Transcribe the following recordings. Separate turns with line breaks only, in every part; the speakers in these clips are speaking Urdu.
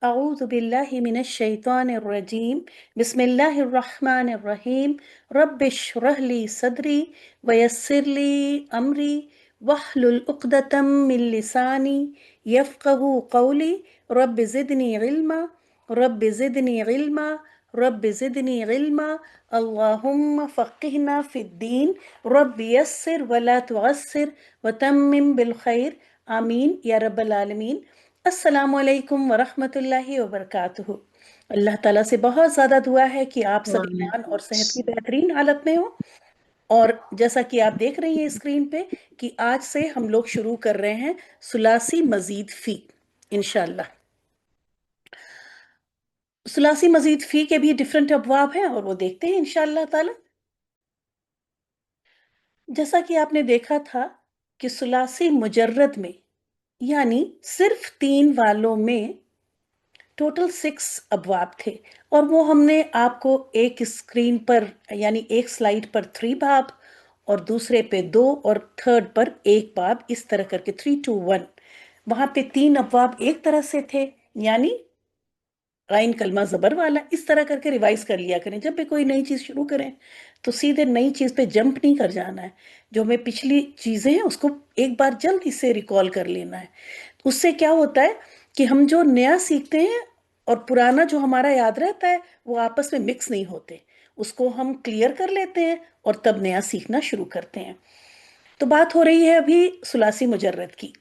أعوذ بالله من الشيطان الرجيم بسم الله الرحمن الرحيم رب اشرح لي صدري ويسر لي أمري واحلل عقدة من لساني يفقه قولي رب زدني علما رب زدني علما رب زدني علما اللهم فقهنا في الدين رب يسر ولا تعسر وتمم بالخير آمین یا رب العالمین۔ السلام علیکم ورحمۃ اللہ وبرکاتہ۔ اللہ تعالیٰ سے بہت زیادہ دعا ہے کہ آپ سب ایمان اور صحت کی بہترین حالت میں ہوں، اور جیسا کہ آپ دیکھ رہی ہیں اسکرین پہ کہ آج سے ہم لوگ شروع کر رہے ہیں ثلاثی مزید فی انشاءاللہ۔ ثلاثی مزید فی کے بھی ڈیفرنٹ ابواب ہیں اور وہ دیکھتے ہیں انشاءاللہ تعالیٰ۔ جیسا کہ آپ نے دیکھا تھا کہ ثلاثی مجرد میں یعنی صرف 3 والوں میں ٹوٹل 6 ابواب تھے، اور وہ ہم نے آپ کو ایک اسکرین پر یعنی ایک سلائیڈ پر 3 باب اور دوسرے پہ 2 اور تھرڈ پر 1 باب، اس طرح کر کے 3 2 1 وہاں پہ 3 ابواب ایک طرح سے تھے، یعنی غین کلمہ زبر والا۔ اس طرح کر کے ریوائز کر لیا کریں، جب بھی کوئی نئی چیز شروع کریں تو سیدھے نئی چیز پہ جمپ نہیں کر جانا ہے، جو ہمیں پچھلی چیزیں ہیں اس کو ایک بار جلدی سے ریکال کر لینا ہے۔ اس سے کیا ہوتا ہے کہ ہم جو نیا سیکھتے ہیں اور پرانا جو ہمارا یاد رہتا ہے وہ آپس میں مکس نہیں ہوتے، اس کو ہم کلیئر کر لیتے ہیں اور تب نیا سیکھنا شروع کرتے ہیں۔ تو بات ہو رہی ہے ابھی ثلاثی مجرد کی۔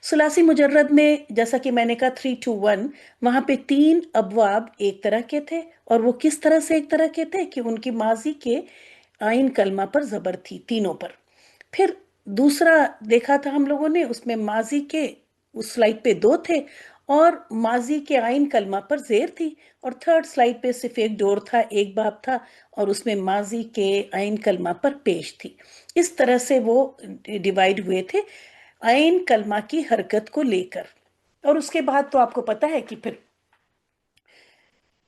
ثلاثی مجرد میں جیسا کہ میں نے کہا 3 2 1 وہاں پہ 3 ابواب ایک طرح کے تھے، اور وہ کس طرح سے ایک طرح کے تھے کہ ان کی ماضی کے آئین کلمہ پر زبر تھی تینوں پر۔ پھر دوسرا دیکھا تھا ہم لوگوں نے، اس میں ماضی کے اس سلائیڈ پہ 2 تھے اور ماضی کے آئین کلمہ پر زیر تھی، اور تھرڈ سلائیڈ پہ صرف ایک ڈور تھا، ایک باب تھا، اور اس میں ماضی کے آئین کلمہ پر پیش تھی۔ اس طرح سے وہ ڈیوائیڈ ہوئے تھے آئین کلمہ کی حرکت کو لے کر۔ اور اس کے بعد تو آپ کو پتہ ہے کہ پھر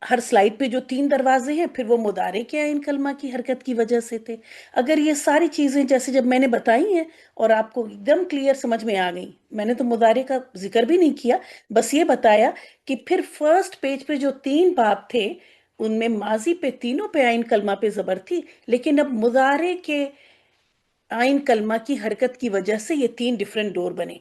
ہر سلائیڈ پہ جو 3 دروازے ہیں پھر وہ مضارع کے آئین کلمہ کی حرکت کی وجہ سے تھے۔ اگر یہ ساری چیزیں جیسے جب میں نے بتائی ہیں اور آپ کو ایک دم کلیئر سمجھ میں آ گئی، میں نے تو مضارع کا ذکر بھی نہیں کیا، بس یہ بتایا کہ پھر فرسٹ پیج پہ جو 3 باب تھے ان میں ماضی پہ تینوں پہ آئین کلمہ پہ زبر تھی، لیکن اب مضارع کے آئین کلمہ کی حرکت کی وجہ سے یہ 3 ڈیفرنٹ ڈور بنے۔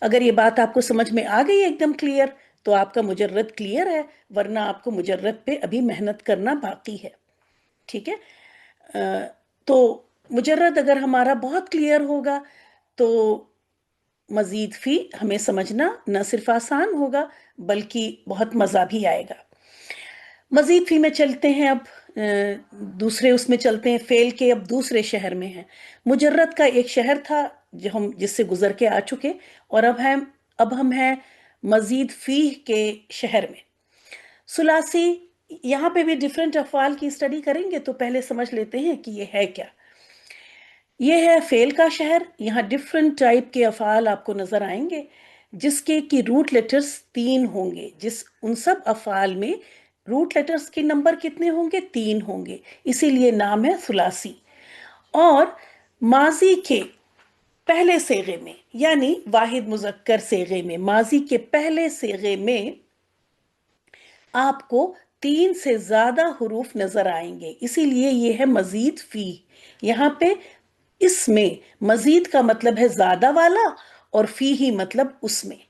اگر یہ بات آپ کو سمجھ میں آ گئی ایک دم کلیئر تو آپ کا مجرد کلیئر ہے، ورنہ آپ کو مجرد پہ ابھی محنت کرنا باقی ہے، ٹھیک ہے؟ تو مجرد اگر ہمارا بہت کلیئر ہوگا تو مزید فی ہمیں سمجھنا نہ صرف آسان ہوگا بلکہ بہت مزہ بھی آئے گا۔ مزید فی میں چلتے ہیں، اب دوسرے اس میں چلتے ہیں، فعل کے اب دوسرے شہر میں ہیں۔ مجرد کا ایک شہر تھا جو ہم جس سے گزر کے آ چکے، اور اب ہم ہیں مزید فی کے شہر میں۔ ثلاثی یہاں پہ بھی ڈیفرنٹ افعال کی اسٹڈی کریں گے تو پہلے سمجھ لیتے ہیں کہ یہ ہے کیا۔ یہ ہے فعل کا شہر۔ یہاں ڈیفرنٹ ٹائپ کے افعال آپ کو نظر آئیں گے جس کے کی روٹ لیٹرز 3 ہوں گے، ان سب افعال میں روٹ لیٹرز کے نمبر کتنے ہوں گے؟ 3 ہوں گے، اسی لیے نام ہے ثلاثی۔ اور ماضی کے پہلے صیغے میں یعنی واحد مذکر صیغے میں، ماضی کے پہلے صیغے میں آپ کو 3 سے زیادہ حروف نظر آئیں گے، اسی لیے یہ ہے مزید فی۔ یہاں پہ اس میں مزید کا مطلب ہے زیادہ والا اور فی ہی مطلب اس میں،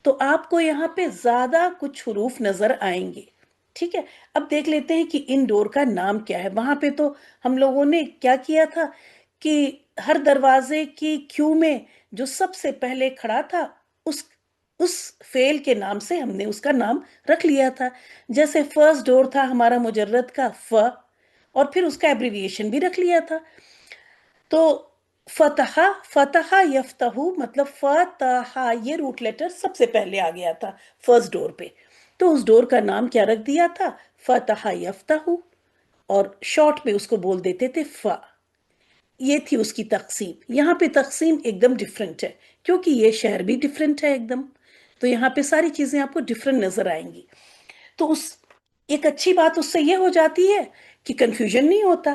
تو آپ کو یہاں پہ زیادہ کچھ حروف نظر آئیں گے، ٹھیک ہے؟ اب دیکھ لیتے ہیں کہ ان ڈور کا نام کیا ہے۔ وہاں پہ تو ہم لوگوں نے کیا کیا تھا کہ ہر دروازے کی کیو میں جو سب سے پہلے کھڑا تھا اس فعل کے نام سے ہم نے اس کا نام رکھ لیا تھا۔ جیسے فرسٹ ڈور تھا ہمارا مجرد کا ف، اور پھر اس کا ایبریویشن بھی رکھ لیا تھا۔ تو فتح، فتح یفتح مطلب فتح، یہ روٹ لیٹر سب سے پہلے آ گیا تھا فرسٹ ڈور پہ، تو اس ڈور کا نام کیا رکھ دیا تھا؟ فتح یفتح، اور شارٹ میں اس کو بول دیتے تھے ف۔ یہ تھی اس کی تقسیم۔ یہاں پہ تقسیم ایک دم ڈیفرنٹ ہے کیونکہ یہ شہر بھی ڈیفرنٹ ہے ایک دم، تو یہاں پہ ساری چیزیں آپ کو ڈیفرنٹ نظر آئیں گی۔ تو ایک اچھی بات اس سے یہ ہو جاتی ہے کہ کنفیوژن نہیں ہوتا۔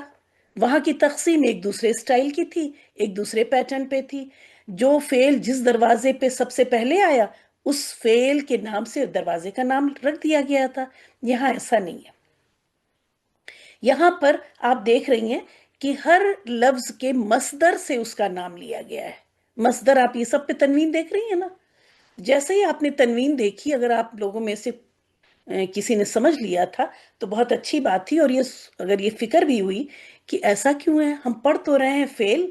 وہاں کی تقسیم ایک دوسرے سٹائل کی تھی، ایک دوسرے پیٹرن پہ تھی۔ جو فعل جس دروازے پہ سب سے پہلے آیا اس فعل کے نام سے دروازے کا نام رکھ دیا گیا تھا. یہاں ایسا نہیں ہے. یہاں پر آپ دیکھ رہی ہیں کہ ہر لفظ کے مصدر سے اس کا نام لیا گیا ہے. مصدر آپ یہ سب پہ تنوین دیکھ رہی ہیں نا. جیسے ہی آپ نے تنوین دیکھی، اگر آپ لوگوں میں سے کسی نے سمجھ لیا تھا تو بہت اچھی بات تھی. اور اگر یہ فکر بھی ہوئی کہ ایسا کیوں ہے، ہم پڑھ تو رہے ہیں فعل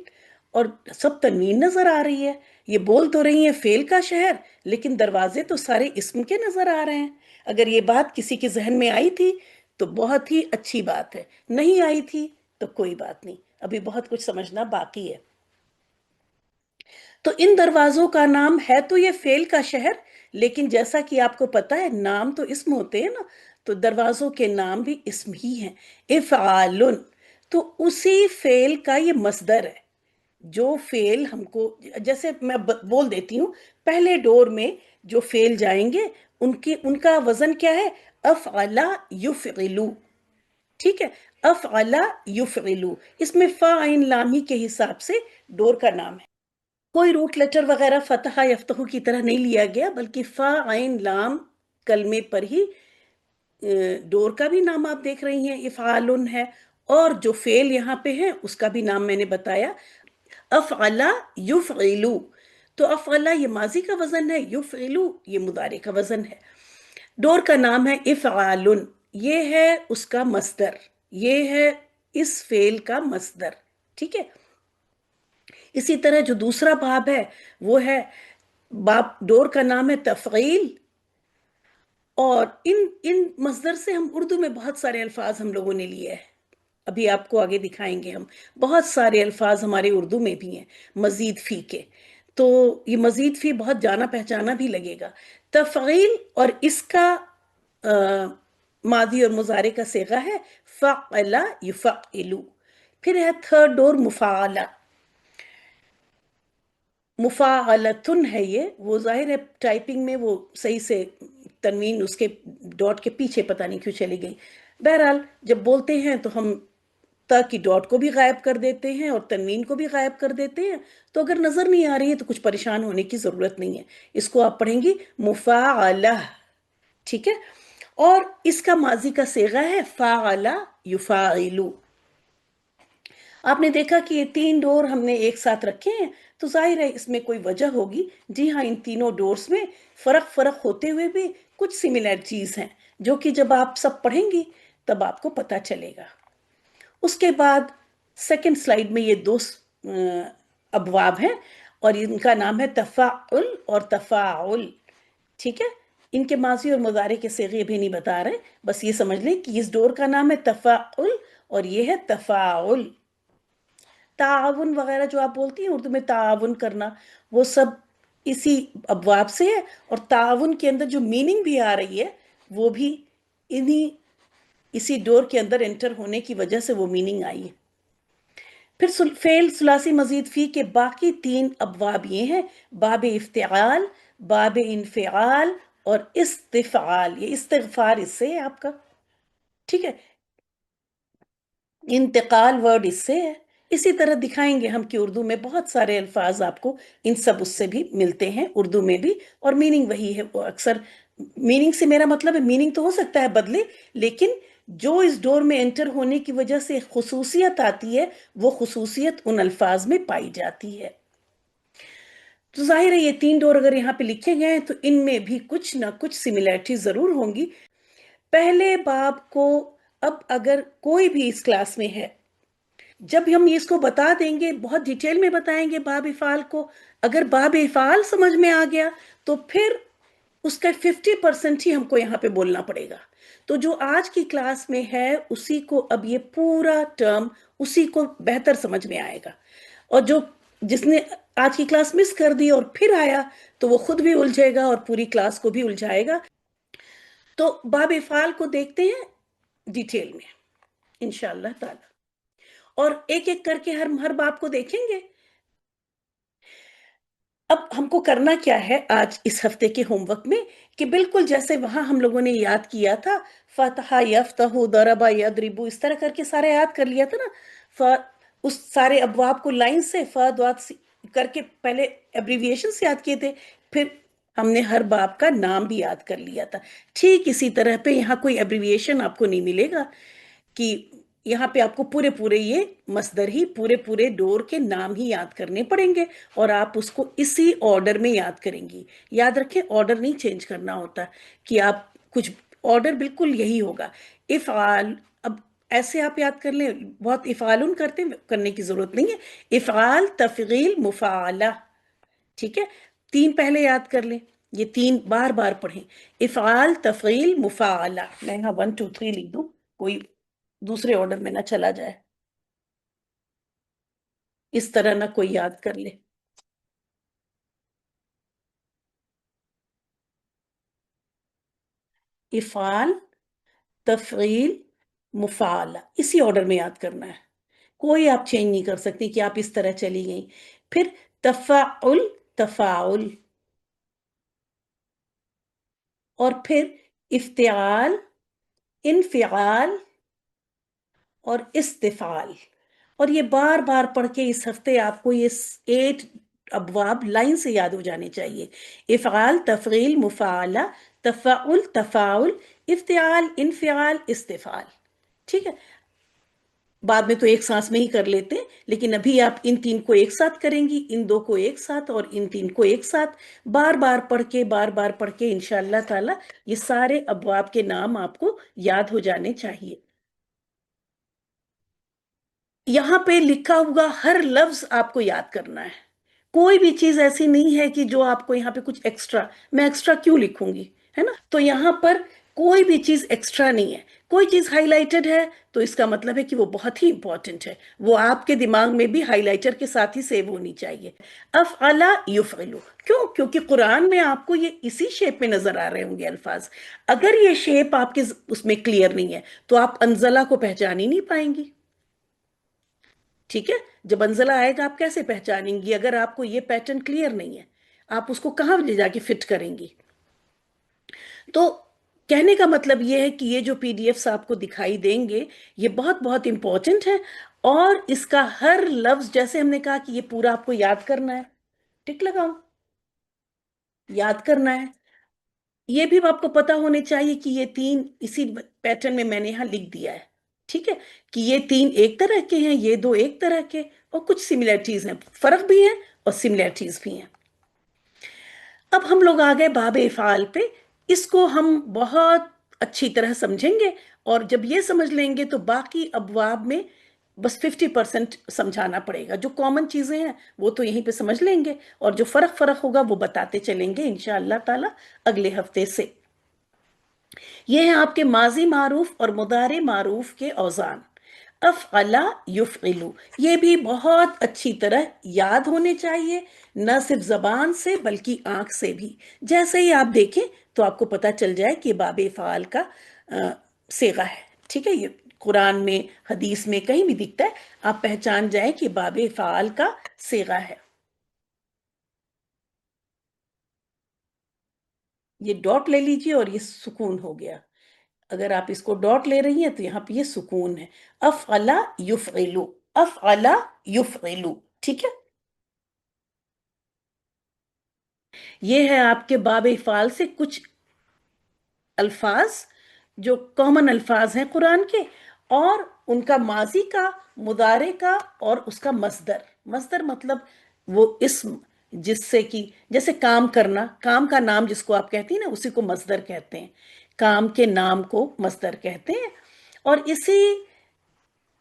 اور سب تنوین نظر آ رہی ہے، یہ بول تو رہی ہیں فعل کا شہر، لیکن دروازے تو سارے اسم کے نظر آ رہے ہیں. اگر یہ بات کسی کے ذہن میں آئی تھی تو بہت ہی اچھی بات ہے، نہیں آئی تھی تو کوئی بات نہیں، ابھی بہت کچھ سمجھنا باقی ہے. تو ان دروازوں کا نام ہے تو یہ فعل کا شہر، لیکن جیسا کہ آپ کو پتا ہے نام تو اسم ہوتے ہیں نا، تو دروازوں کے نام بھی اسم ہی ہیں. افعالن تو اسی فعل کا یہ مصدر ہے. جو فعل ہم کو، جیسے میں بول دیتی ہوں، پہلے ڈور میں جو فعل جائیں گے ان کا وزن کیا ہے؟ افعل یفعلو. ٹھیک ہے، افعل یفعلو، اس میں فا عین لامی کے حساب سے ڈور کا نام ہے. کوئی روٹ لیٹر وغیرہ فتح یفتح کی طرح نہیں لیا گیا، بلکہ فا عین لام کلمے پر ہی ڈور کا بھی نام آپ دیکھ رہی ہیں افعالن ہے، اور جو فعل یہاں پہ ہے اس کا بھی نام میں نے بتایا افعل یفعلو. تو افعل یہ ماضی کا وزن ہے، یفعلو یہ مضارع کا وزن ہے. ڈور کا نام ہے افعالن، یہ ہے اس کا مصدر، یہ ہے اس فعل کا مصدر. ٹھیک ہے. اسی طرح جو دوسرا باب ہے وہ ہے باب، ڈور کا نام ہے تفعیل. اور ان مصدر سے ہم اردو میں بہت سارے الفاظ ہم لوگوں نے لیے ہیں، ابھی آپ کو آگے دکھائیں گے. ہم بہت سارے الفاظ ہمارے اردو میں بھی ہیں مزید فی کے، تو یہ مزید فی بہت جانا پہچانا بھی لگے گا. تفعیل اور اس کا ماضی اور مضارع کا صیغہ ہے فعل یفعلو. پھر ہے تھرڈ ڈور مفاعلہ. مفاعلتن ہے یہ، وہ ظاہر ہے ٹائپنگ میں وہ صحیح سے تنوین اس کے ڈاٹ کے پیچھے پتہ نہیں کیوں چلی گئی. بہرحال جب بولتے ہیں تو ہم تا کی ڈاٹ کو بھی غائب کر دیتے ہیں اور تنوین کو بھی غائب کر دیتے ہیں. تو اگر نظر نہیں آ رہی ہے تو کچھ پریشان ہونے کی ضرورت نہیں ہے، اس کو آپ پڑھیں گی مفاعلہ. ٹھیک ہے. اور اس کا ماضی کا صیغہ ہے فاعل یفاعلو. آپ نے دیکھا کہ یہ تین ڈور ہم نے ایک ساتھ رکھے ہیں، تو ظاہر ہے اس میں کوئی وجہ ہوگی. جی ہاں، ان تینوں ڈورز میں فرق ہوتے ہوئے بھی کچھ سملیرٹیز ہیں، جو کہ جب آپ سب پڑھیں گی تب آپ کو پتہ چلے گا. اس کے بعد سیکنڈ سلائیڈ میں یہ دو ابواب ہیں اور ان کا نام ہے تفاعل اور تفاعل. ٹھیک ہے. ان کے ماضی اور مضارع کے صیغے بھی نہیں بتا رہے، بس یہ سمجھ لیں کہ اس ڈور کا نام ہے تفاعل اور یہ ہے تفاعل. تعاون وغیرہ جو آپ بولتی ہیں اردو میں تعاون کرنا، وہ سب اسی ابواب سے ہے. اور تعاون کے اندر جو میننگ بھی آ رہی ہے وہ بھی اسی ڈور کے اندر انٹر ہونے کی وجہ سے وہ میننگ آئی ہے. پھر فعل ثلاثی مزید فی کے باقی تین ابواب یہ ہیں باب افتعال، باب انفعال اور استفعال. یہ استغفار اس سے ہے آپ کا. ٹھیک ہے. انتقال ورڈ اس سے ہے. اسی طرح دکھائیں گے ہم کہ اردو میں بہت سارے الفاظ آپ کو ان سب اس سے بھی ملتے ہیں اردو میں بھی، اور میننگ وہی ہے. وہ اکثر میننگ سے میرا مطلب ہے میننگ تو ہو سکتا ہے بدلے، لیکن جو اس ڈور میں انٹر ہونے کی وجہ سے خصوصیت آتی ہے وہ خصوصیت ان الفاظ میں پائی جاتی ہے. تو ظاہر ہے یہ تین ڈور اگر یہاں پہ لکھے گئے ہیں تو ان میں بھی کچھ نہ کچھ سملیرٹی ضرور ہوں گی. پہلے باب کو اب اگر کوئی بھی اس کلاس میں ہے، جب ہم اس کو بتا دیں گے بہت ڈیٹیل میں بتائیں گے باب افعال کو، اگر باب افعال سمجھ میں آ گیا تو پھر اس کا 50% ہی ہم کو یہاں پہ بولنا پڑے گا. تو جو آج کی کلاس میں ہے اسی کو اب یہ پورا ٹرم اسی کو بہتر سمجھ میں آئے گا. اور جس نے آج کی کلاس مس کر دی اور پھر آیا تو وہ خود بھی الجھے گا اور پوری کلاس کو بھی الجھائے گا. تو باب افعال کو دیکھتے ہیں ڈیٹیل میں انشاءاللہ تعالی، اور ایک ایک کر کے ہر باب کو دیکھیں گے. اب ہم کو کرنا کیا ہے آج اس ہفتے کے ہوم ورک میں، کہ بالکل جیسے وہاں ہم لوگوں نے یاد کیا تھا فتح یفتح ضرب یضرب، اس طرح کر کے سارا یاد کر لیا تھا نا. اس سارے ابواب کو لائن سے کر کے پہلے ایبریویشن سے یاد کیے تھے. پھر ہم نے ہر باب کا نام بھی یاد کر لیا تھا. ٹھیک اسی طرح پہ یہاں کوئی ایبریویشن آپ کو نہیں ملے گا کہ یہاں پہ آپ کو پورے پورے یہ مصدر ہی پورے پورے ڈور کے نام ہی یاد کرنے پڑیں گے، اور آپ اس کو اسی آرڈر میں یاد کریں گی. یاد رکھیں آرڈر نہیں چینج کرنا ہوتا کہ آپ کچھ، آرڈر بالکل یہی ہوگا. افعال، اب ایسے آپ یاد کر لیں، بہت افعالن کرنے کی ضرورت نہیں ہے. افعال، تفعیل، مفعلہ، ٹھیک ہے. تین پہلے یاد کر لیں، یہ تین بار بار پڑھیں. افعال، تفعیل، مفعلہ. میں یہاں 1 2 3 لکھ دوں، کوئی دوسرے آرڈر میں نہ چلا جائے، اس طرح نہ کوئی یاد کر لے. افعال، تفعیل، مفعلہ، اسی آرڈر میں یاد کرنا ہے. کوئی آپ چینج نہیں کر سکتی کہ آپ اس طرح چلی گئیں. پھر تفعل، تفاعل، اور پھر افتعال، انفعال، اور استفعال. اور یہ بار بار پڑھ کے اس ہفتے آپ کو یہ 8 ابواب لائن سے یاد ہو جانے چاہیے. افعال، تفعیل، مفعلہ، تفعل، تفاعل، افتعال، انفعال، استفعال. ٹھیک ہے. بعد میں تو ایک سانس میں ہی کر لیتے ہیں، لیکن ابھی آپ ان تین کو ایک ساتھ کریں گی، ان دو کو ایک ساتھ اور ان تین کو ایک ساتھ، بار بار پڑھ کے بار بار پڑھ کے انشاءاللہ تعالی یہ سارے ابواب کے نام آپ کو یاد ہو جانے چاہیے. یہاں پہ لکھا ہوا ہر لفظ آپ کو یاد کرنا ہے. کوئی بھی چیز ایسی نہیں ہے کہ جو آپ کو یہاں پہ کچھ ایکسٹرا، میں ایکسٹرا کیوں لکھوں گی، ہے نا. تو یہاں پر کوئی بھی چیز ایکسٹرا نہیں ہے. کوئی چیز ہائی لائٹڈ ہے تو اس کا مطلب ہے کہ وہ بہت ہی امپورٹنٹ ہے، وہ آپ کے دماغ میں بھی ہائی لائٹر کے ساتھ ہی سیو ہونی چاہیے. افعلا یفعلو، کیوں؟ کیونکہ قرآن میں آپ کو یہ اسی شیپ میں نظر آ رہے ہوں گے الفاظ. اگر یہ شیپ آپ کے اس میں کلیئر نہیں ہے تو آپ انزلہ کو پہچان ہی نہیں پائیں گی. ٹھیک ہے. جب انزلہ آئے گا آپ کیسے پہچانیں گی اگر آپ کو یہ پیٹرن کلیئر نہیں ہے؟ آپ اس کو کہاں لے جا کے فٹ کریں گی؟ تو کہنے کا مطلب یہ ہے کہ یہ جو پی ڈی ایفs آپ کو دکھائی دیں گے یہ بہت بہت امپورٹنٹ ہے، اور اس کا ہر لفظ جیسے ہم نے کہا کہ یہ پورا آپ کو یاد کرنا ہے. ٹک لگاؤ، یاد کرنا ہے. یہ بھی آپ کو پتا ہونے چاہیے کہ یہ تین اسی پیٹرن میں نے یہاں لکھ دیا ہے. ٹھیک ہے، کہ یہ تین ایک طرح کے ہیں، یہ دو ایک طرح کے، اور کچھ سملیرٹیز ہیں، فرق بھی ہے اور سملیرٹیز بھی ہیں. اب ہم لوگ آ گئے باب افعال پہ. اس کو ہم بہت اچھی طرح سمجھیں گے، اور جب یہ سمجھ لیں گے تو باقی ابواب میں بس 50% سمجھانا پڑے گا. جو کامن چیزیں ہیں وہ تو یہیں پہ سمجھ لیں گے، اور جو فرق فرق ہوگا وہ بتاتے چلیں گے انشاءاللہ تعالی اگلے ہفتے سے. یہ ہیں آپ کے ماضی معروف اور مضارع معروف کے اوزان. افعلا یفعلو، یہ بھی بہت اچھی طرح یاد ہونے چاہیے، نہ صرف زبان سے بلکہ آنکھ سے بھی. جیسے ہی آپ دیکھیں تو آپ کو پتا چل جائے کہ باب افعال کا صیغہ ہے. ٹھیک ہے، یہ قرآن میں حدیث میں کہیں بھی دکھتا ہے، آپ پہچان جائیں کہ باب افعال کا صیغہ ہے. یہ ڈاٹ لے لیجئے اور یہ سکون ہو گیا. اگر آپ اس کو ڈاٹ لے رہی ہیں تو یہاں پہ یہ سکون ہے. افعلا یفعلو، افعلا یفعلو. ٹھیک ہے. یہ ہے آپ کے باب افعال سے کچھ الفاظ جو کامن الفاظ ہیں قرآن کے، اور ان کا ماضی کا، مضارع کا، اور اس کا مصدر. مصدر مطلب وہ اسم جس سے کہ جیسے کام کرنا، کام کا نام جس کو آپ کہتی ہیں نا اسی کو مصدر کہتے ہیں. کام کے نام کو مصدر کہتے ہیں. اور اسی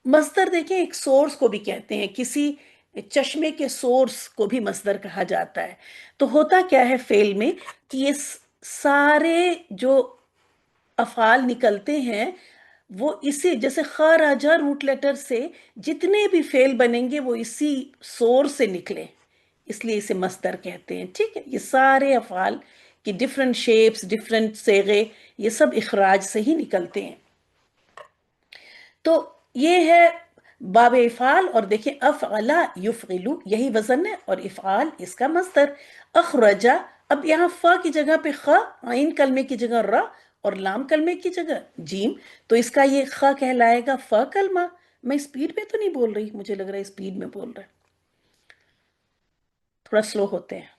مصدر دیکھیں ایک سورس کو بھی کہتے ہیں، کسی چشمے کے سورس کو بھی مصدر کہا جاتا ہے. تو ہوتا کیا ہے فعل میں کہ یہ سارے جو افعال نکلتے ہیں وہ اسی جیسے خ راجا روٹ لیٹر سے جتنے بھی فعل بنیں گے وہ اسی سورس سے نکلے، اس لیے اسے مصدر کہتے ہیں. ٹھیک ہے. یہ سارے افعال کی ڈفرنٹ شیپس، ڈفرنٹ صیغے، یہ سب اخراج سے ہی نکلتے ہیں. تو یہ ہے باب افعال. اور دیکھیں افعلا یفعلو یہی وزن ہے، اور افعال اس کا مصدر. اخرجا، اب یہاں فا کی جگہ پہ خ، عین کلمے کی جگہ را، اور لام کلمے کی جگہ جیم، تو اس کا یہ خ کہلائے گا فا کلمہ. میں سپیڈ میں تو نہیں بول رہی، مجھے لگ رہا ہے سپیڈ میں بول رہا ہے، تھوڑا سلو ہوتے ہیں.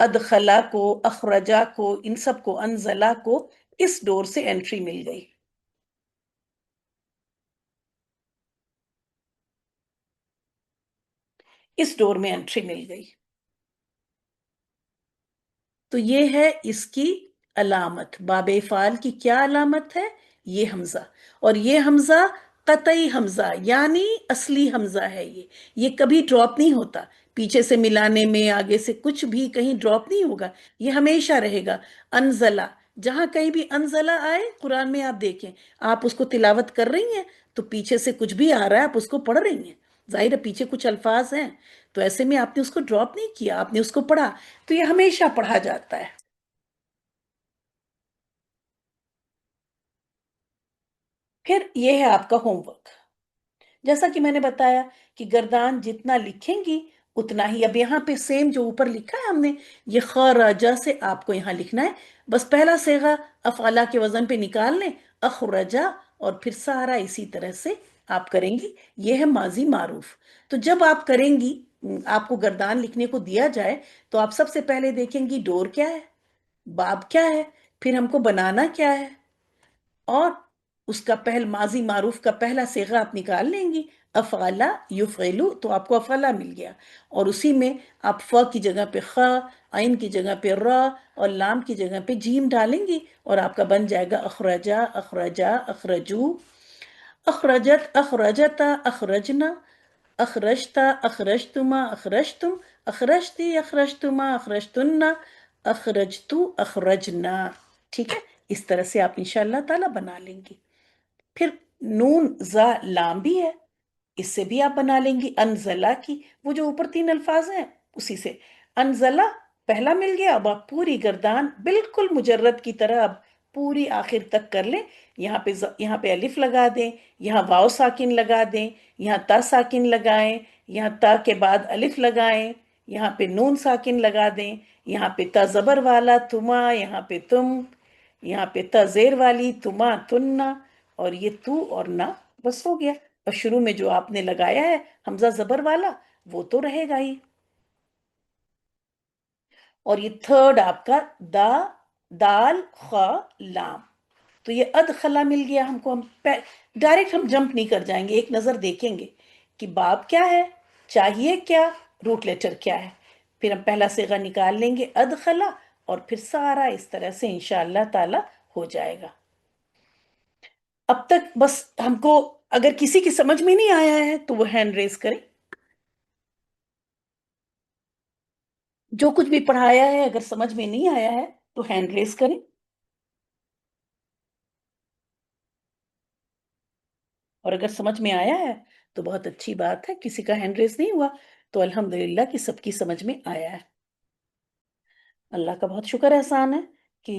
ادخلا کو، اخرجا کو، ان سب کو، انزلہ کو اس ڈور سے انٹری مل گئی، اس ڈور میں انٹری مل گئی۔ تو یہ ہے اس کی علامت، باب افعال کی کیا علامت ہے؟ یہ حمزہ، اور یہ حمزہ قطعی حمزہ یعنی اصلی حمزہ ہے، یہ کبھی ڈراپ نہیں ہوتا، پیچھے سے ملانے میں آگے سے کچھ بھی کہیں ڈراپ نہیں ہوگا، یہ ہمیشہ رہے گا۔ انزلہ، جہاں کہیں بھی انزلہ آئے قرآن میں آپ دیکھیں، آپ اس کو تلاوت کر رہی ہیں تو پیچھے سے کچھ بھی آ رہا ہے آپ اس کو پڑھ رہی ہیں، ظاہر ہے پیچھے کچھ الفاظ ہیں، تو ایسے میں آپ نے اس کو ڈراپ نہیں کیا، آپ نے اس کو پڑھا، تو یہ ہمیشہ پڑھا جاتا ہے۔ پھر یہ ہے آپ کا ہوم ورک، جیسا کہ میں نے بتایا کہ گردان جتنا لکھیں گی اتنا ہی، اب یہاں پہ سیم جو اوپر لکھا ہے ہم نے، یہ خرجہ سے آپ کو یہاں لکھنا ہے، بس پہلا صیغہ افعلا کے وزن پہ نکال لیں، اخرجہ، اور پھر سارا اسی طرح سے آپ کریں گی، یہ ہے ماضی معروف۔ تو جب آپ کریں گی، آپ کو گردان لکھنے کو دیا جائے، تو آپ سب سے پہلے دیکھیں گی ڈور کیا ہے، باب کیا ہے، پھر ہم کو بنانا کیا ہے، اور اس کا ماضی معروف کا پہلا صیغہ آپ نکال لیں گی، افعلا یفعلو، تو آپ کو افعلا مل گیا، اور اسی میں آپ ف کی جگہ پہ خ، عین کی جگہ پہ را، اور لام کی جگہ پہ جیم ڈالیں گی، اور آپ کا بن جائے گا اخرجا، اخرجا، اخرجو، اخرجت، اخرجتا، اخرجنا، اخرجتا، اخرجتما، اخرجتم، اخرجتی، اخرجتما، اخرجتن، اخرجتو، اخرجنا، ٹھیک ہے؟ اس طرح سے آپ انشاءاللہ تعالی بنا لیں گی۔ پھر نون زا لام بھی ہے، اس سے بھی آپ بنا لیں گی انزلہ کی، وہ جو اوپر تین الفاظ ہیں اسی سے انزلہ پہلا مل گیا، اب آپ پوری گردان بالکل مجرد کی طرح اب پوری آخر تک کر لیں، یہاں پہ الف لگا دیں، یہاں واو ساکن لگا دیں، یہاں تا ساکن لگائیں، یہاں تا کے بعد الف لگائیں، یہاں پہ نون ساکن لگا دیں، یہاں پہ تا زبر والا تما، یہاں پہ تم، یہاں پہ تا زیر والی تما تننا، اور یہ تو اور نہ، بس ہو گیا۔ اور شروع میں جو آپ نے لگایا ہے حمزہ زبر والا وہ تو رہے گا ہی، اور یہ تھرڈ آپ کا دا، دال، خا، لام، تو یہ ادخلا مل گیا ہم کو، ہم ڈائریکٹ ہم جمپ نہیں کر جائیں گے، ایک نظر دیکھیں گے کہ باب کیا ہے، چاہیے کیا، روٹ لیٹر کیا ہے، پھر ہم پہلا صیغہ نکال لیں گے ادخلا، اور پھر سارا اس طرح سے انشاءاللہ تعالی ہو جائے گا۔ اب تک بس ہم کو اگر کسی کی سمجھ میں نہیں آیا ہے تو وہ ہینڈ ریز کریں، جو کچھ بھی پڑھایا ہے اگر سمجھ میں نہیں آیا ہے تو ہینڈ ریز کریں، اور اگر سمجھ میں آیا ہے تو بہت اچھی بات ہے، کسی کا ہینڈ ریز نہیں ہوا تو الحمدللہ کہ سب کی سمجھ میں آیا ہے۔ اللہ کا بہت شکر احسان ہے کہ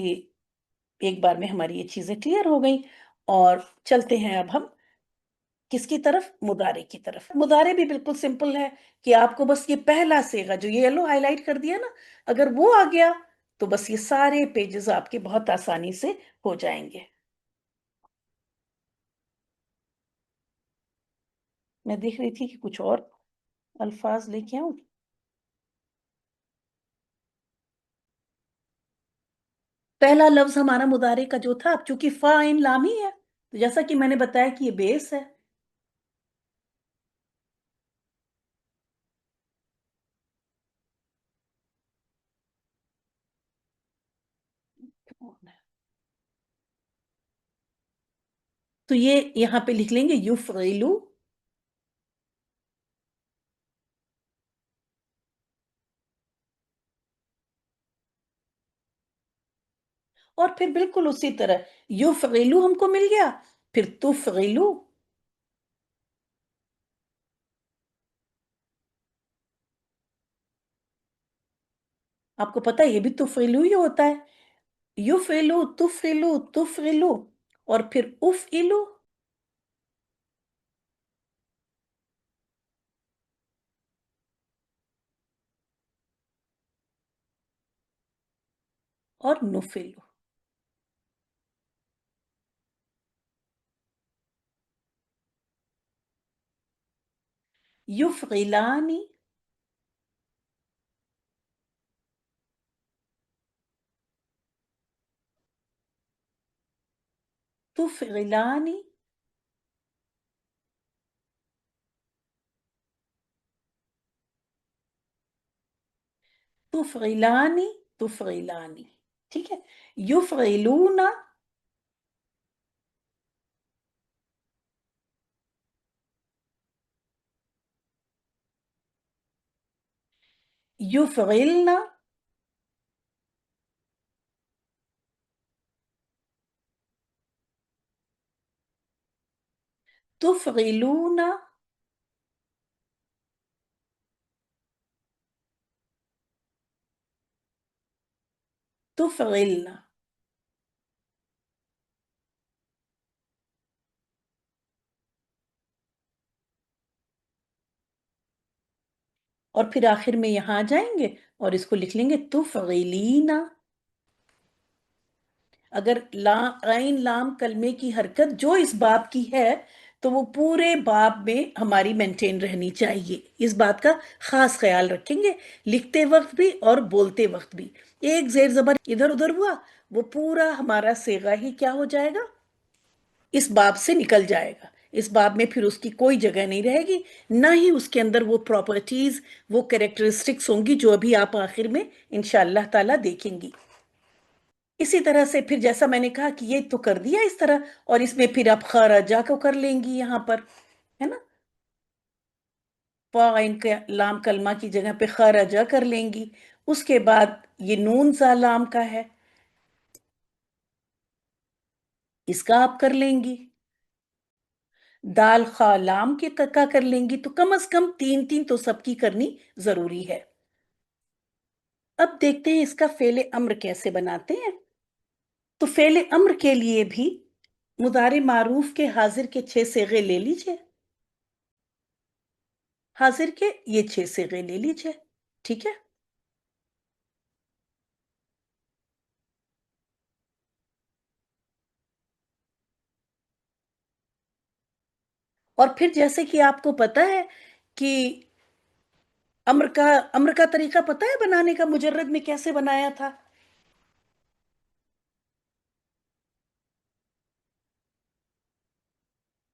ایک بار میں ہماری یہ چیزیں کلیئر ہو گئیں، اور چلتے ہیں اب ہم کس کی طرف؟ مضارع کی طرف۔ مضارع بھی بالکل سمپل ہے کہ آپ کو بس یہ پہلا صیغہ جو یہ یلو ہائی لائٹ کر دیا نا، اگر وہ آ گیا تو بس یہ سارے پیجز آپ کے بہت آسانی سے ہو جائیں گے۔ میں دیکھ رہی تھی کہ کچھ اور الفاظ لے کے آؤں۔ پہلا لفظ ہمارا مضارع کا جو تھا، اب چونکہ فا عین لام ہی ہے تو جیسا کہ میں نے بتایا کہ یہ بیس ہے، تو یہ یہاں پہ لکھ لیں گے یفعلو، اور پھر بالکل اسی طرح یفعلو ہم کو مل گیا، پھر تفعلو، آپ کو پتا ہے یہ بھی تفعلو ہی ہوتا ہے، یفعلو، تفعلو، تفعلو، اور پھر افعلو، اور نفعلو۔ یفعلانی، تفعلانی، تفعلانی، تفعلانی، ٹھیک ہے. یفعلون، یفعلن، تفعلون، تفعلن. اور پھر آخر میں یہاں آ جائیں گے اور اس کو لکھ لیں گے تفعلین. اگر عین لام کلمے کی حرکت جو اس باب کی ہے تو وہ پورے باب میں ہماری مینٹین رہنی چاہیے. اس بات کا خاص خیال رکھیں گے لکھتے وقت بھی اور بولتے وقت بھی. ایک زیر زبر ادھر ادھر ہوا وہ پورا ہمارا صیغہ ہی کیا ہو جائے گا، اس باب سے نکل جائے گا. اس باب میں پھر اس کی کوئی جگہ نہیں رہے گی، نہ ہی اس کے اندر وہ پراپرٹیز، وہ کریکٹرسٹکس ہوں گی جو ابھی آپ آخر میں انشاءاللہ تعالی دیکھیں گی. اسی طرح سے پھر جیسا میں نے کہا کہ یہ تو کر دیا اس طرح، اور اس میں پھر آپ خارجہ کو کر لیں گی یہاں پر، ہے نا. فا عین کے لام کلمہ کی جگہ پہ خارجہ کر لیں گی. اس کے بعد یہ نون زا لام کا ہے، اس کا آپ کر لیں گی. دال خا لام کی کا کر لیں گی. تو کم از کم تین تین تو سب کی کرنی ضروری ہے. اب دیکھتے ہیں اس کا فعل امر کیسے بناتے ہیں. تو فعل امر کے لیے بھی مضارع معروف کے حاضر کے 6 صیغے لے لیجئے. حاضر کے یہ 6 صیغے لے لیجئے، ٹھیک ہے. اور پھر جیسے کہ آپ کو پتا ہے کہ امر کا طریقہ پتا ہے بنانے کا، مجرد میں کیسے بنایا تھا.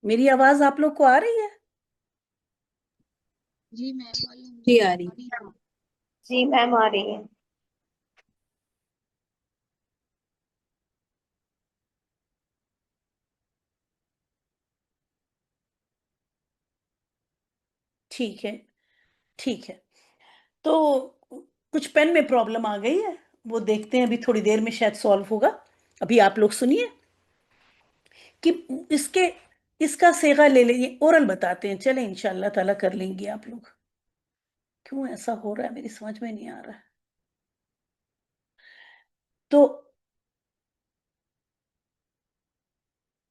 میری آواز آپ لوگ کو آ رہی ہے؟
جی میم جی آ رہی.
جی میم آ رہی ہے.
ٹھیک ہے، ٹھیک ہے. تو کچھ پین میں پرابلم آ گئی ہے، وہ دیکھتے ہیں ابھی تھوڑی دیر میں شاید سالو ہوگا. ابھی آپ لوگ سنیے کہ اس کا صیغہ لے لیں. یہ اورل بتاتے ہیں، چلیں انشاءاللہ تعالیٰ کر لیں گے آپ لوگ. کیوں ایسا ہو رہا ہے میری سمجھ میں نہیں آ رہا ہے. تو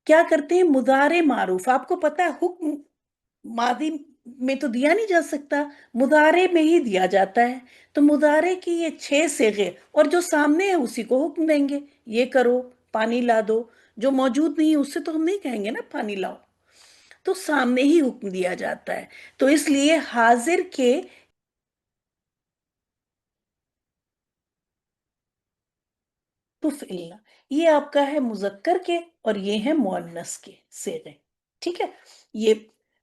کیا کرتے ہیں مضارع معروف، آپ کو پتا ہے حکم ماضی میں تو دیا نہیں جا سکتا، مضارع میں ہی دیا جاتا ہے. تو مضارع کی یہ 6 صیغے اور جو سامنے ہے اسی کو حکم دیں گے. یہ کرو، پانی لا دو. جو موجود نہیں ہے اس سے تو ہم نہیں کہیں گے نا پانی لاؤ، تو سامنے ہی حکم دیا جاتا ہے. تو اس لیے حاضر کے تفعلنا یہ آپ کا ہے مذکر کے اور یہ ہے مؤنث کے صیغے، ٹھیک ہے. یہ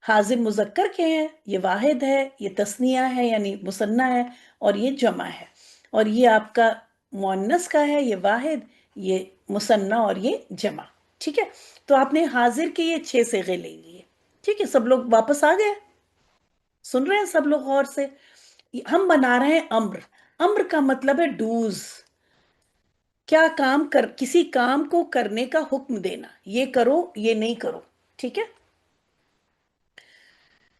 حاضر مذکر کے ہیں، یہ واحد ہے، یہ تثنیہ ہے یعنی مثنیٰ ہے، اور یہ جمع ہے. اور یہ آپ کا مؤنث کا ہے، یہ واحد، یہ مثنیٰ اور یہ جمع، ٹھیک ہے. تو آپ نے حاضر کے یہ 6 صیغے لے لیے، ٹھیک ہے. سب لوگ واپس آ گئے، سن رہے ہیں سب لوگ غور سے. ہم بنا رہے ہیں امر. امر کا مطلب ہے ڈوز، کیا کام کسی کام کو کرنے کا حکم دینا، یہ کرو یہ نہیں کرو، ٹھیک ہے.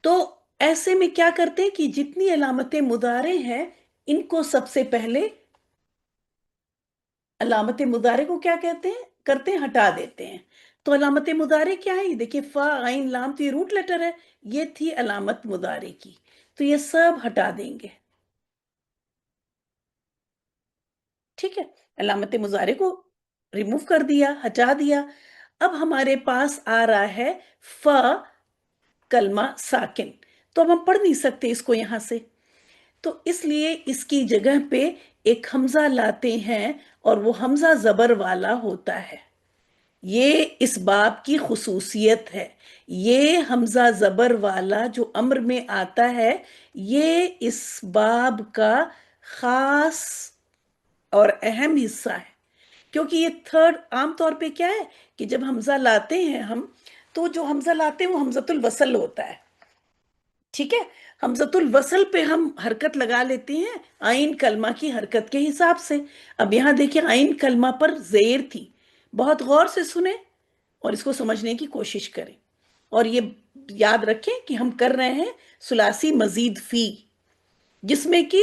تو ایسے میں کیا کرتے ہیں کہ جتنی علامتیں مضارع ہیں ان کو سب سے پہلے علامت مضارع کو کیا کہتے ہیں کرتے ہیں ہٹا دیتے ہیں. تو علامت مضارع کیا ہے؟ دیکھیں فا عین لام، تو یہ روٹ لیٹر ہے، یہ تھی علامت مضارع کی. تو یہ سب ہٹا دیں گے، ٹھیک ہے. علامت مضارع کو ریموو کر دیا، ہٹا دیا. اب ہمارے پاس آ رہا ہے فا کلمہ ساکن. تو اب ہم پڑھ نہیں سکتے اس کو یہاں سے، تو اس لیے اس کی جگہ پہ ایک حمزہ لاتے ہیں اور وہ حمزہ زبر والا ہوتا ہے. یہ اس باب کی خصوصیت ہے. یہ حمزہ زبر والا جو امر میں آتا ہے یہ اس باب کا خاص اور اہم حصہ ہے. کیونکہ یہ تھرڈ عام طور پہ کیا ہے کہ جب حمزہ لاتے ہیں ہم تو جو حمزہ لاتے ہیں وہ حمزۃ الوصل ہوتا ہے. ٹھیک ہے، حمزۃ الوصل پہ ہم حرکت لگا لیتے ہیں آئین کلمہ کی حرکت کے حساب سے. اب یہاں دیکھیں آئین کلمہ پر زیر تھی. بہت غور سے سنیں اور اس کو سمجھنے کی کوشش کریں. اور یہ یاد رکھیں کہ ہم کر رہے ہیں ثلاثی مزید فی، جس میں کہ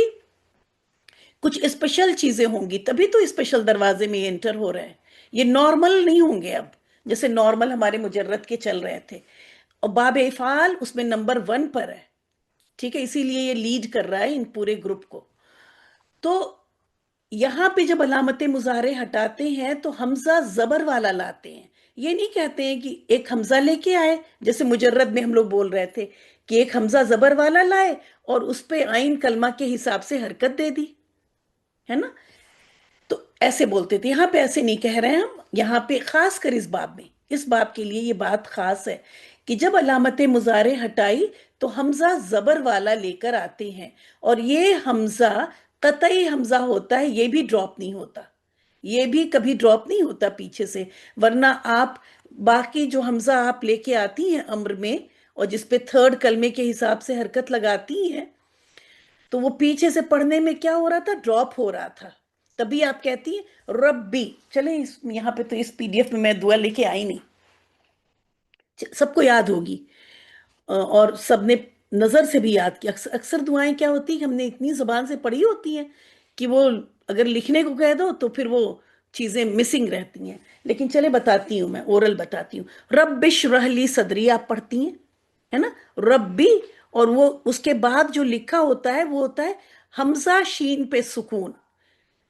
کچھ اسپیشل چیزیں ہوں گی، تبھی تو اسپیشل دروازے میں یہ انٹر ہو رہے ہیں. یہ نارمل نہیں ہوں گے اب، جیسے نارمل ہمارے مجرد کے چل رہے تھے. اور باب افعال اس میں نمبر 1 پر ہے. ٹھیک ہے، اسی لیے یہ لیڈ کر رہا ہے ان پورے گروپ کو. تو یہاں پہ جب علامت مضارع ہٹاتے ہیں تو حمزہ زبر والا لاتے ہیں. یہ نہیں کہتے ہیں کہ ایک حمزہ لے کے آئے، جیسے مجرد میں ہم لوگ بول رہے تھے کہ ایک حمزہ زبر والا لائے اور اس پہ آئین کلمہ کے حساب سے حرکت دے دی، ہے نا. تو ایسے بولتے تھے. یہاں پہ ایسے نہیں کہہ رہے ہیں ہم. یہاں پہ خاص کر اس باب کے لیے یہ بات خاص ہے کہ جب علامت مضارع ہٹائی تو حمزہ زبر والا لے کر آتے ہیں. اور یہ حمزہ قطعی حمزہ ہوتا ہے، یہ بھی ڈراپ نہیں ہوتا. یہ بھی کبھی ڈراپ نہیں ہوتا پیچھے سے. ورنہ آپ باقی جو حمزہ آپ لے کے آتی ہیں امر میں اور جس پہ تھرڈ کلمے کے حساب سے حرکت لگاتی ہیں تو وہ پیچھے سے پڑھنے میں کیا ہو رہا تھا، ڈراپ ہو رہا تھا. تبھی آپ کہتی ہیں ربی. چلیں یہاں پہ تو اس پی ڈی ایف میں دعا لے کے آئی نہیں، سب کو یاد ہوگی اور سب نے نظر سے بھی یاد کی. اکثر دعائیں کیا ہوتی ہیں کہ ہم نے اتنی زبان سے پڑھی ہوتی ہیں کہ وہ اگر لکھنے کو کہہ دو تو پھر وہ چیزیں مسنگ رہتی ہیں. لیکن چلے بتاتی ہوں، میں اورل بتاتی ہوں. رب اشرح لی صدری آپ پڑھتی ہیں، ہے نا، ربی. اور وہ اس کے بعد جو لکھا ہوتا ہے وہ ہوتا ہے حمزہ شین پہ سکون،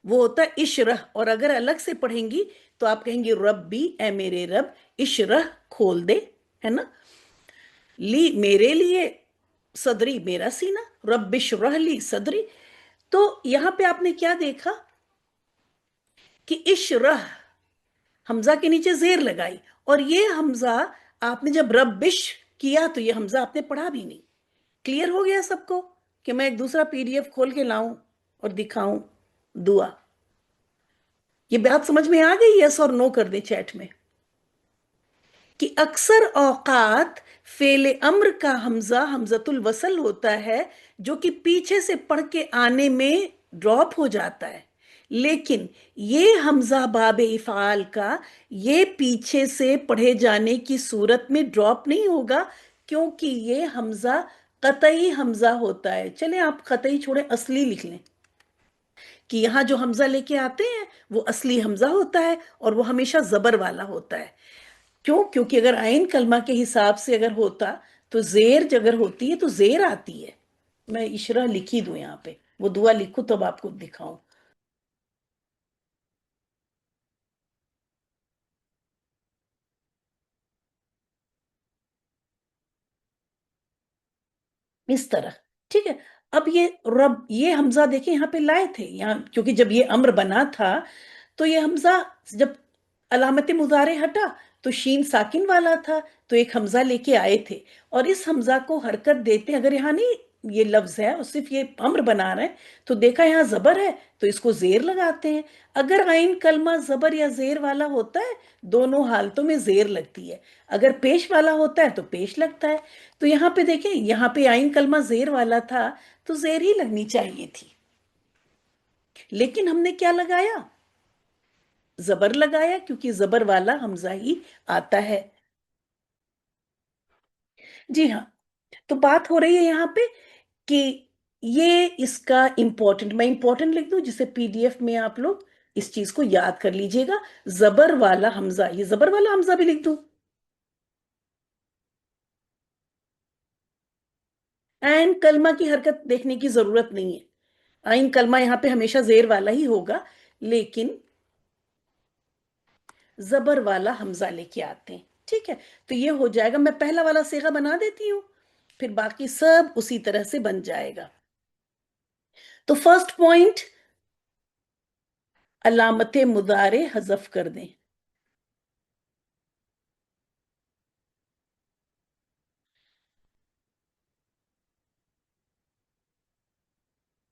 وہ ہوتا ہے اشرح. اور اگر الگ سے پڑھیں گی تو آپ کہیں گی ربی، اے میرے رب، اشرح کھول دے، ہے نا، لی میرے لیے، صدری میرا سینہ، رب اشرح لی صدری. تو یہاں پہ آپ نے کیا دیکھا کہ اشرح حمزہ کے نیچے زیر لگائی. اور یہ حمزہ آپ نے جب ربش کیا تو یہ حمزہ آپ نے پڑھا بھی نہیں. کلیئر ہو گیا سب کو کہ میں ایک دوسرا پی ڈی ایف کھول کے لاؤں اور دکھاؤں دعا؟ یہ بات سمجھ میں آ گئی؟ یس اور نو کر دیں چیٹ میں. کہ اکثر اوقات فعل امر کا حمزہ حمزۃ الوصل ہوتا ہے جو کہ پیچھے سے پڑھ کے آنے میں ڈراپ ہو جاتا ہے. لیکن یہ حمزہ باب افعال کا یہ پیچھے سے پڑھے جانے کی صورت میں ڈراپ نہیں ہوگا، کیونکہ یہ حمزہ قطعی حمزہ ہوتا ہے. چلیں آپ قطعی چھوڑیں، اصلی لکھ لیں کہ یہاں جو حمزہ لے کے آتے ہیں وہ اصلی حمزہ ہوتا ہے اور وہ ہمیشہ زبر والا ہوتا ہے. کیوں؟ کیونکہ اگر آئین کلمہ کے حساب سے اگر ہوتا تو زیر اگر ہوتی ہے تو زیر آتی ہے. میں اشرح لکھی دوں یہاں پہ، وہ دعا لکھوں تب آپ کو دکھاؤں. اس طرح. ٹھیک ہے. اب یہ رب، یہ حمزہ دیکھیں یہاں پہ لائے تھے یہاں، کیونکہ جب یہ امر بنا تھا تو یہ حمزہ جب علامت مضارع ہٹا تو شین ساکن والا تھا تو ایک حمزہ لے کے آئے تھے. اور اس حمزہ کو حرکت دیتے، اگر یہاں نہیں یہ لفظ ہے اور صرف یہ امر بنا رہے ہیں تو دیکھا یہاں زبر ہے تو اس کو زیر لگاتے ہیں. اگر آئین کلمہ زبر یا زیر والا ہوتا ہے دونوں حالتوں میں زیر لگتی ہے. اگر پیش والا ہوتا ہے تو پیش لگتا ہے. تو یہاں پہ دیکھیں، یہاں پہ آئین کلمہ زیر والا تھا تو زیر ہی لگنی چاہیے تھی، لیکن ہم نے کیا لگایا؟ زبر لگایا، کیونکہ زبر والا حمزہ ہی آتا ہے. جی ہاں. تو بات ہو رہی ہے یہاں پہ کہ یہ اس کا امپورٹنٹ، میں امپورٹنٹ لکھ دوں جسے پی ڈی ایف میں آپ لوگ اس چیز کو یاد کر لیجئے گا. زبر والا حمزہ، یہ زبر والا حمزہ بھی لکھ دوں. عین کلمہ کی حرکت دیکھنے کی ضرورت نہیں ہے. آئین کلمہ یہاں پہ ہمیشہ زیر والا ہی ہوگا، لیکن زبر والا حمزہ لے کے آتے ہیں. ٹھیک ہے. تو یہ ہو جائے گا. میں پہلا والا صیغہ بنا دیتی ہوں، پھر باقی سب اسی طرح سے بن جائے گا. تو فرسٹ پوائنٹ، علامت مضارع حذف کر دیں.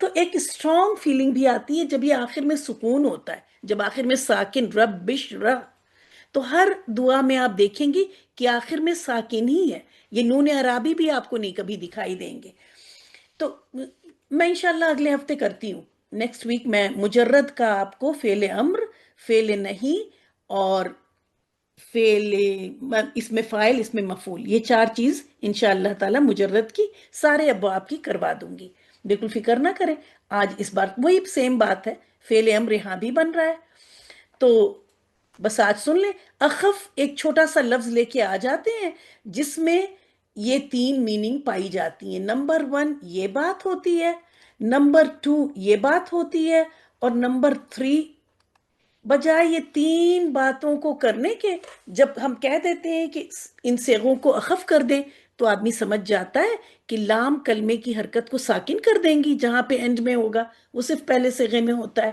تو ایک اسٹرانگ فیلنگ بھی آتی ہے جب یہ آخر میں سکون ہوتا ہے، جب آخر میں ساکن رب بش رب، تو ہر دعا میں آپ دیکھیں گی کہ آخر میں ساکن ہی ہے، یہ نون عرابی بھی آپ کو نہیں کبھی دکھائی دیں گے۔ تو میں انشاءاللہ اگلے ہفتے کرتی ہوں، نیکسٹ ویک میں مجرد کا آپ کو فعل امر، فعل نہیں اور فعل، اس میں فاعل، اس میں مفعول، یہ 4 چیز انشاءاللہ تعالی مجرد کی سارے ابواب کی کروا دوں گی، بالکل فکر نہ کریں۔ آج اس بار وہی سیم بات ہے، فعل امر یہاں بھی بن رہا ہے، تو بس آج سن لیں۔ اخف ایک چھوٹا سا لفظ لے کے آ جاتے ہیں جس میں یہ 3 میننگ پائی جاتی ہیں۔ نمبر 1 یہ بات ہوتی ہے، نمبر 2 یہ بات ہوتی ہے، اور نمبر 3 بجائے یہ 3 باتوں کو کرنے کے جب ہم کہہ دیتے ہیں کہ ان صیغوں کو اخف کر دیں تو آدمی سمجھ جاتا ہے کہ لام کلمے کی حرکت کو ساکن کر دیں گی، جہاں پہ اینڈ میں ہوگا وہ صرف پہلے صیغے میں ہوتا ہے،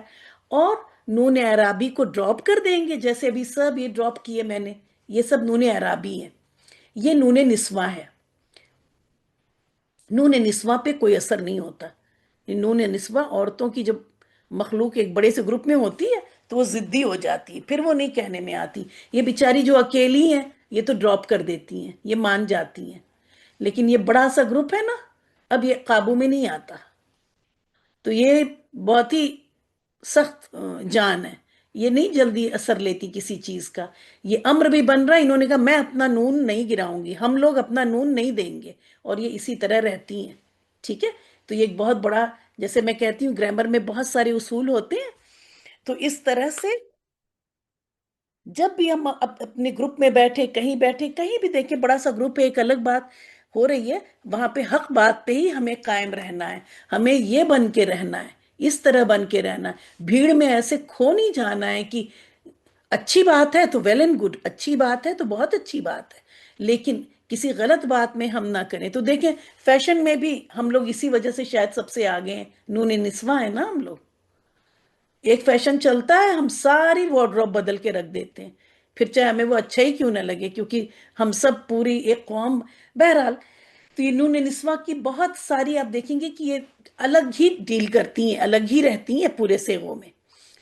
اور نون اعرابی کو ڈراپ کر دیں گے، جیسے ابھی سب یہ ڈراپ کیے میں نے، یہ سب نون اعرابی ہیں، یہ نون نسواں ہے، نون نسواں پہ کوئی اثر نہیں ہوتا۔ نون نسواں عورتوں کی جب مخلوق ایک بڑے سے گروپ میں ہوتی ہے تو وہ ضدی ہو جاتی ہے، پھر وہ نہیں کہنے میں آتی، یہ بیچاری جو اکیلی ہیں یہ تو ڈراپ کر دیتی ہیں، یہ مان جاتی ہیں، لیکن یہ بڑا سا گروپ ہے نا، اب یہ قابو میں نہیں آتا، تو یہ بہت ہی سخت جان ہے، یہ نہیں جلدی اثر لیتی کسی چیز کا۔ یہ امر بھی بن رہا ہے، انہوں نے کہا میں اپنا نون نہیں گراؤں گی، ہم لوگ اپنا نون نہیں دیں گے، اور یہ اسی طرح رہتی ہیں، ٹھیک ہے۔ تو یہ ایک بہت بڑا، جیسے میں کہتی ہوں گرامر میں بہت سارے اصول ہوتے ہیں، تو اس طرح سے جب بھی ہم اپنے گروپ میں بیٹھے، کہیں بھی دیکھیں بڑا سا گروپ ہے، ایک الگ بات ہو رہی ہے، وہاں پہ حق بات پہ ہی ہمیں قائم رہنا ہے، ہمیں یہ بن کے رہنا ہے، اس طرح بن کے رہنا ہے، بھیڑ میں ایسے کھو نہیں جانا ہے کہ اچھی بات ہے تو ویل اینڈ گڈ، اچھی بات ہے تو بہت اچھی بات ہے، لیکن کسی غلط بات میں ہم نہ کریں۔ تو دیکھیں فیشن میں بھی ہم لوگ اسی وجہ سے شاید سب سے آگے ہیں، نون نسواں ہے نا ہم لوگ، ایک فیشن چلتا ہے ہم ساری وارڈروب بدل کے رکھ دیتے ہیں، پھر چاہے ہمیں وہ اچھا ہی کیوں نہ لگے، کیونکہ ہم سب پوری ایک قوم، بہرحال۔ تو یہ نون نسواں کی بہت ساری آپ دیکھیں گے کہ یہ الگ ہی ڈیل کرتی ہیں، الگ ہی رہتی ہیں پورے صیغوں میں۔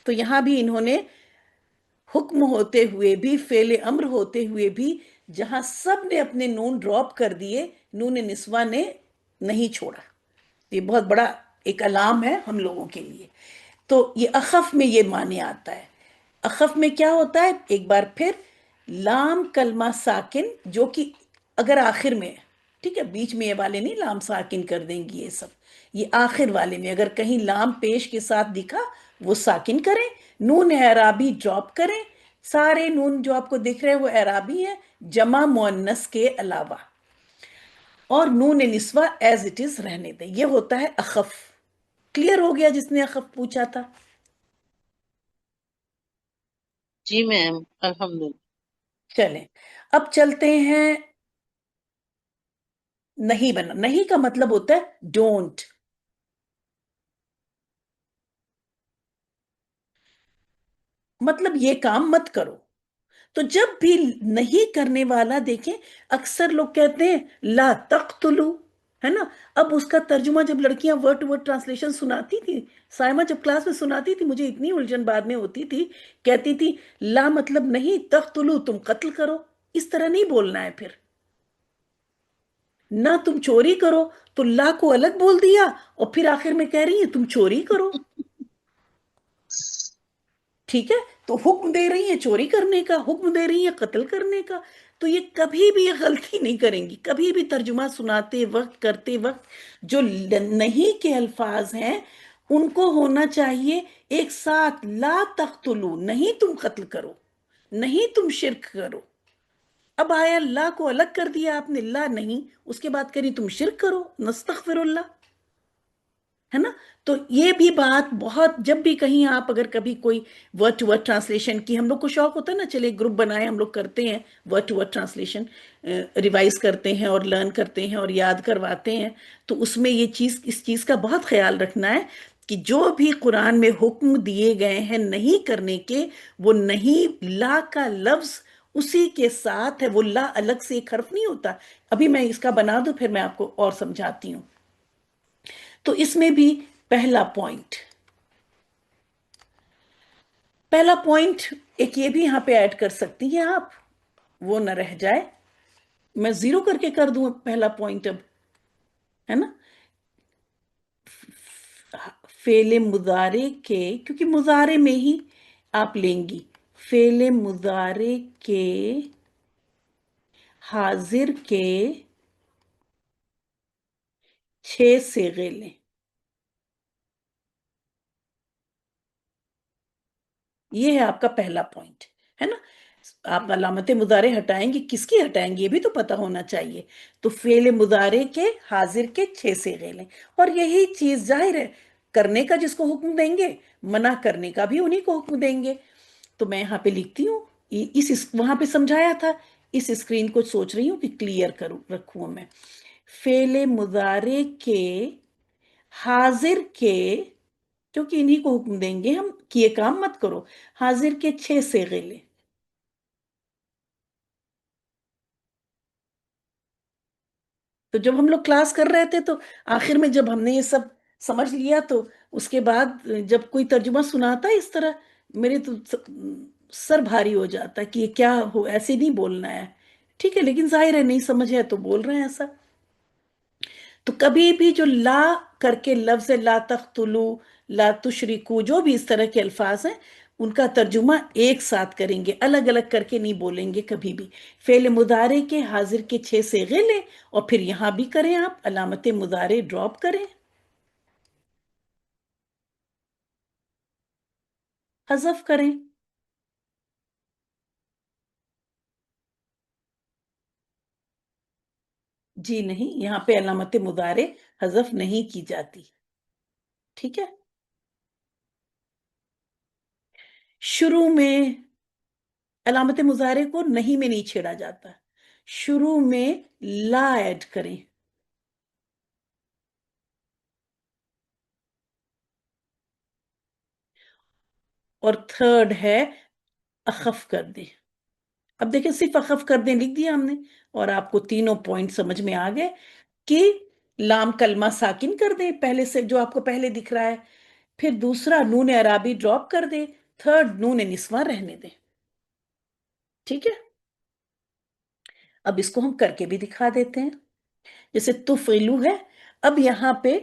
تو یہاں بھی انہوں نے حکم ہوتے ہوئے بھی، فعل امر ہوتے ہوئے بھی، جہاں سب نے اپنے نون ڈراپ کر دیے، نون نسواں نے نہیں چھوڑا۔ یہ بہت بڑا ایک علام ہے ہم لوگوں کے لیے۔ تو یہ اخف میں یہ معنی آتا ہے۔ اخف میں کیا ہوتا ہے؟ ایک بار پھر لام کلمہ ساکن جو کہ اگر آخر میں ہے، ٹھیک ہے، بیچ میں یہ والے نہیں لام ساکن کر دیں گی، یہ سب یہ آخر والے میں اگر کہیں لام پیش کے ساتھ دکھا وہ ساکن کریں، نون اعرابی ڈراپ کریں، سارے نون جو آپ کو دکھ رہے ہیں وہ اعرابی ہیں جمع مؤنث کے علاوہ، اور نون نسوہ ایز اٹ از رہنے دیں، یہ ہوتا ہے اخف۔ کلیئر ہو گیا جس نے اخف پوچھا تھا؟
جی میم، الحمدللہ۔
چلیں اب چلتے ہیں، نہیں بنا، نہیں کا مطلب ہوتا ہے ڈونٹ، مطلب یہ کام مت کرو۔ تو جب بھی نہیں کرنے والا دیکھیں، اکثر لوگ کہتے ہیں لا تقتلو، ہے نا، اب اس کا ترجمہ جب لڑکیاں ورڈ ٹو ورڈ ٹرانسلیشن سناتی تھی، سائمہ جب کلاس میں سناتی تھی مجھے اتنی الجھن بعد میں ہوتی تھی، کہتی تھی لا مطلب نہیں، تقتلو تم قتل کرو، اس طرح نہیں بولنا ہے، پھر نہ تم چوری کرو تو لا کو الگ بول دیا، اور پھر آخر میں کہہ رہی ہیں تم چوری کرو، ٹھیک ہے، تو حکم دے رہی ہیں چوری کرنے کا، حکم دے رہی ہیں قتل کرنے کا، تو یہ کبھی بھی یہ غلطی نہیں کریں گی، کبھی بھی ترجمہ سناتے وقت کرتے وقت جو نہیں کے الفاظ ہیں ان کو ہونا چاہیے ایک ساتھ، لا تقتلو نہیں تم قتل کرو، نہیں تم شرک کرو۔ اب آیا لا کو الگ کر دیا آپ نے، لا نہیں، اس کے بعد کری تم شرک کرو، نستغفر اللہ، ہے نا۔ تو یہ بھی بات بہت، جب بھی کہیں آپ اگر کبھی کوئی ورڈ ٹو ورڈ ٹرانسلیشن کی، ہم لوگ کو شوق ہوتا ہے نا، چلے گروپ بنائے ہم لوگ کرتے ہیں word to word translation, revise کرتے ہیں اور لرن کرتے ہیں اور یاد کرواتے ہیں، تو اس میں یہ چیز، اس چیز کا بہت خیال رکھنا ہے کہ جو بھی قرآن میں حکم دیے گئے ہیں نہیں کرنے کے، وہ نہیں لا کا لفظ اسی کے ساتھ ہے، وہ لا الگ سے ایک حرف نہیں ہوتا۔ ابھی میں اس کا بنا دوں پھر میں آپ کو اور سمجھاتی ہوں۔ تو اس میں بھی پہلا پوائنٹ ایک یہ بھی یہاں پہ ایڈ کر سکتی ہیں آپ، وہ نہ رہ جائے، میں 0 کر کے کر دوں پہلا پوائنٹ اب، ہے نا؟ فعل مضارع کے، کیونکہ مضارع میں ہی آپ لیں گی، فعل مضارع کے حاضر کے 6 صیغے لیں. یہ ہے آپ کا پہلا پوائنٹ، ہے نا؟ آپ علامت مضارع ہٹائیں گے، کس کی ہٹائیں گے یہ بھی تو پتا ہونا چاہیے. تو فعل مضارع کے حاضر کے 6 صیغے لیں، اور یہی چیز ظاہر ہے کرنے کا جس کو حکم دیں گے، منع کرنے کا بھی انہی کو حکم دیں گے. تو میں یہاں پہ لکھتی ہوں، وہاں پہ سمجھایا تھا، اس اسکرین کو سوچ رہی ہوں کہ کلیئر رکھوں میں. فعل مضارع کے حاضر کے، کیونکہ انہی کو حکم دیں گے ہم کہ یہ کام مت کرو، حاضر کے 6 صیغے لیں. تو جب ہم لوگ کلاس کر رہے تھے تو آخر میں جب ہم نے یہ سب سمجھ لیا تو اس کے بعد جب کوئی ترجمہ سناتا ہے اس طرح، میرے تو سر بھاری ہو جاتا ہے کہ یہ کیا ہو، ایسے نہیں بولنا ہے. ٹھیک ہے، لیکن ظاہر ہے نہیں سمجھ ہے تو بول رہے ہیں ایسا. تو کبھی بھی جو لا کر کے لفظ لا تقتلو، لا تشرکو، جو بھی اس طرح کے الفاظ ہیں ان کا ترجمہ ایک ساتھ کریں گے، الگ الگ کر کے نہیں بولیں گے کبھی بھی. فعل مضارع کے حاضر کے 6 صیغے لیں، اور پھر یہاں بھی کریں، آپ علامت مضارع ڈراپ کریں، حذف کریں. جی نہیں، یہاں پہ علامت مضارع حذف نہیں کی جاتی. ٹھیک ہے، شروع میں علامت مضارع کو نہیں میں نہیں چھیڑا جاتا، شروع میں لا ایڈ کریں. اور تھرڈ ہے اخف کر دیں. اب دیکھیں صرف اخف کر دیں لکھ دیا ہم نے، اور آپ کو تینوں پوائنٹ سمجھ میں آ گئے کہ لام کلمہ ساکن کر دیں پہلے سے جو آپ کو پہلے دکھ رہا ہے، پھر دوسرا نون اعرابی ڈراپ کر دیں، تھرڈ نون نسواں رہنے دیں. ٹھیک ہے، اب اس کو ہم کر کے بھی دکھا دیتے ہیں. جیسے تفعلو ہے، اب یہاں پہ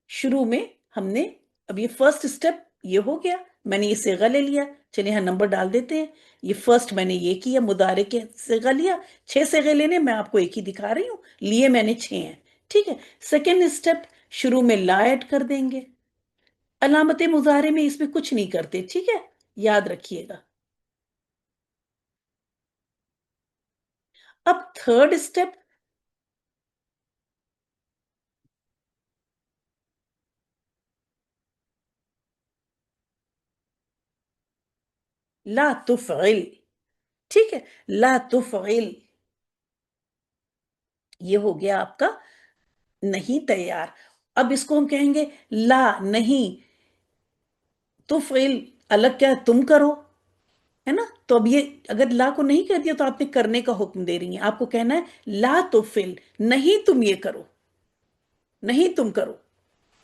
شروع میں ہم نے، اب یہ فرسٹ سٹیپ یہ ہو گیا، میں نے یہ صیغہ لے لیا، چلیں یہاں نمبر ڈال دیتے ہیں. یہ فرسٹ میں نے یہ کیا، مضارع کے صیغہ لیا، 6 صیغے لینے، میں آپ کو ایک ہی دکھا رہی ہوں، لیے میں نے 6 ہیں. ٹھیک ہے، سیکنڈ سٹیپ شروع میں لا ایڈ کر دیں گے. علامت مضارع میں اس میں کچھ نہیں کرتے، ٹھیک ہے، یاد رکھیے گا. اب تھرڈ سٹیپ، لا تفعل. ٹھیک ہے، لا تفعل یہ ہو گیا آپ کا نہیں تیار. اب اس کو ہم کہیں گے لا نہیں تفعل، الگ کیا تم کرو، ہے نا؟ تو اب یہ اگر لا کو نہیں کہہ دیا تو آپ نے کرنے کا حکم دے رہی ہیں، آپ کو کہنا ہے لا تفعل، نہیں تم یہ کرو، نہیں تم کرو.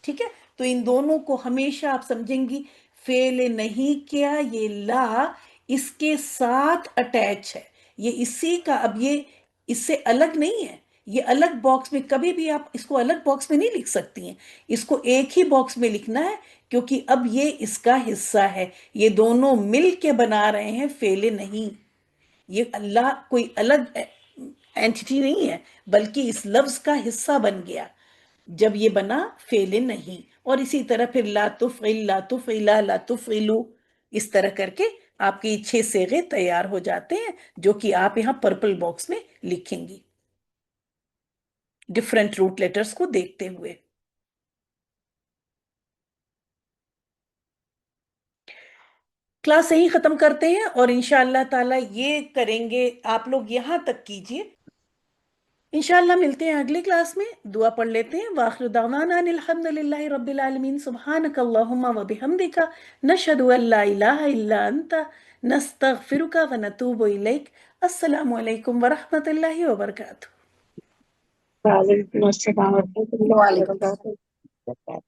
ٹھیک ہے، تو ان دونوں کو ہمیشہ آپ سمجھیں گی، فعل نہیں کیا، یہ لا اس کے ساتھ اٹیچ ہے، یہ اسی کا، اب یہ اس سے الگ نہیں ہے، یہ الگ باکس میں کبھی بھی آپ اس کو الگ باکس میں نہیں لکھ سکتی ہیں، اس کو ایک ہی باکس میں لکھنا ہے، کیونکہ اب یہ اس کا حصہ ہے، یہ دونوں مل کے بنا رہے ہیں فعل نہیں. یہ اللہ کوئی الگ اینٹی نہیں ہے، بلکہ اس لفظ کا حصہ بن گیا جب یہ بنا فعل نہیں. اور اسی طرح پھر لا تفعل، لا تفعلا، لا تفعلو، اس طرح کر کے آپ کے 6 صیغے تیار ہو جاتے ہیں، جو کہ آپ یہاں پرپل باکس میں لکھیں گی ڈیفرنٹ روٹ لیٹرز کو دیکھتے ہوئے. کلاس یہیں ختم کرتے ہیں، اور انشاءاللہ تعالی یہ کریں گے، آپ لوگ یہاں تک کیجئے. انشاءاللہ ملتے ہیں اگلی کلاس میں، دعا پڑھ لیتے ہیں. وآخر دعوانا ان الحمدللہ رب العالمین، سبحانک اللہم وبحمدک، نشہد ان لا الہ الا انت، نستغفرک ونتوب الیک. السلام علیکم ورحمۃ اللہ وبرکاتہ.
وعلیکم السلام ورحمۃ اللہ
وعلیکم
وبرکاتہ.